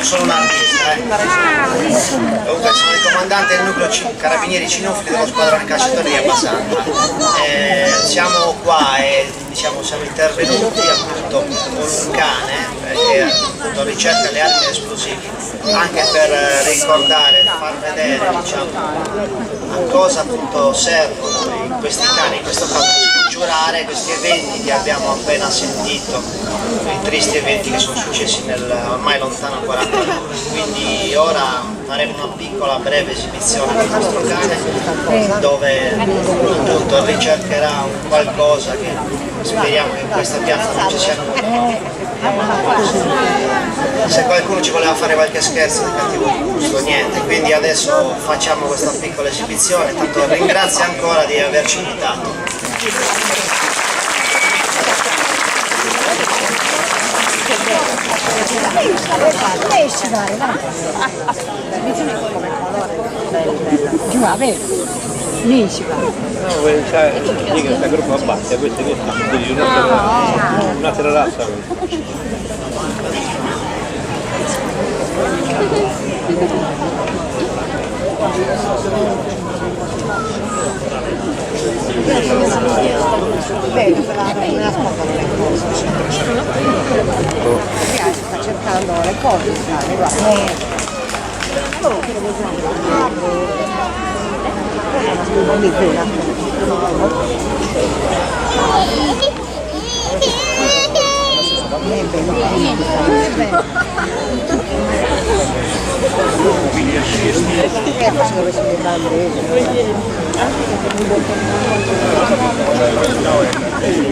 sono solo un artista. Comunque sono il comandante del nucleo Carabinieri Cinofili dello squadrone calciatori di Abbasanta. Siamo qua e diciamo, siamo intervenuti appunto con un cane che appunto ricerca le armi esplosive, anche per ricordare, far vedere diciamo, a cosa appunto servono questi cani, in questo caso scongiurare questi eventi che abbiamo appena sentito, i tristi eventi che sono successi nel ormai lontano 49. Quindi ora faremo una piccola breve esibizione del nostro cane dove appunto ricercherà un qualcosa che speriamo che in questa piazza non ci siano. Se qualcuno ci voleva fare qualche scherzo di cattivo gusto, niente, quindi adesso facciamo questa piccola esibizione, tanto ringrazio ancora di averci invitato. Lì si va. No, questa gruppo abbassa, questa che un'altra razza. Bene, me la ascoltano le cose. Mi piace, sta cercando le cose, guarda.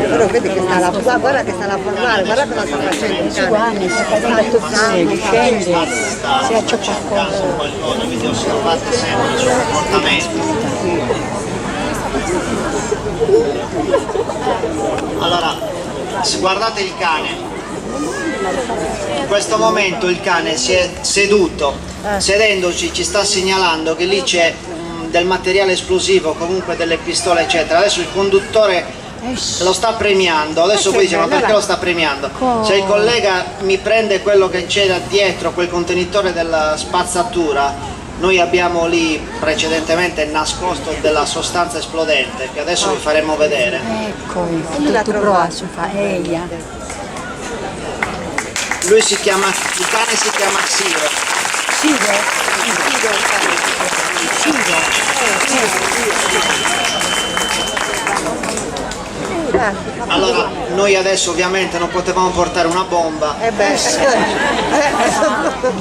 Però vedi che sta la guarda che sta la formare, guarda cosa sta facendo il cane. Sta facendo tutti scende, si acciocca qualcosa. Quindi osservate sempre il suo comportamento. Allora, guardate il cane. In questo momento il cane si è seduto, sedendoci ci sta segnalando che lì c'è del materiale esplosivo, comunque delle pistole eccetera. Adesso il conduttore lo sta premiando, adesso voi dite ma perché lo sta premiando? Se il collega mi prende quello che c'era dietro, quel contenitore della spazzatura, noi abbiamo lì precedentemente nascosto della sostanza esplodente che adesso vi faremo vedere. Ecco, tutto grosso, fa Eia. Lui si chiama, il cane si chiama Xiro. Allora, noi adesso ovviamente non potevamo portare una bomba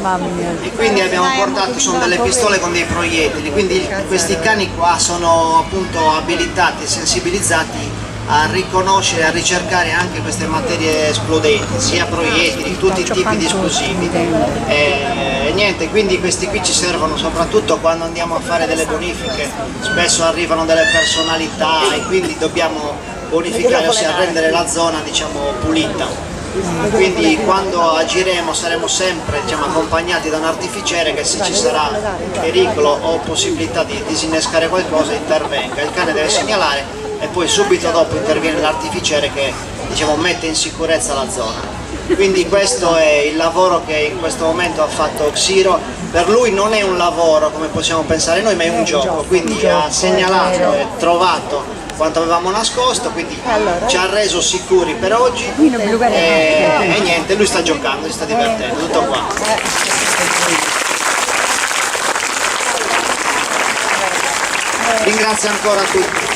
Mamma mia. e quindi abbiamo portato, sono delle pistole con dei proiettili, quindi questi cani qua sono appunto abilitati e sensibilizzati a riconoscere, a ricercare anche queste materie esplodenti, sia proiettili, tutti i tipi di esplosivi. E niente, quindi questi qui ci servono soprattutto quando andiamo a fare delle bonifiche, spesso arrivano delle personalità e quindi dobbiamo bonificare, ossia rendere la zona diciamo pulita. Quindi quando agiremo saremo sempre diciamo, accompagnati da un artificiere che se ci sarà pericolo o possibilità di disinnescare qualcosa intervenga. Il cane deve segnalare e poi subito dopo interviene l'artificiere che diciamo, mette in sicurezza la zona. Quindi questo è il lavoro che in questo momento ha fatto Xiro. Per lui non è un lavoro come possiamo pensare noi, ma è un gioco, quindi ha segnalato e trovato quanto avevamo nascosto, quindi ci ha reso sicuri per oggi e niente, lui sta giocando, si sta divertendo, tutto qua. Ringrazio ancora tutti.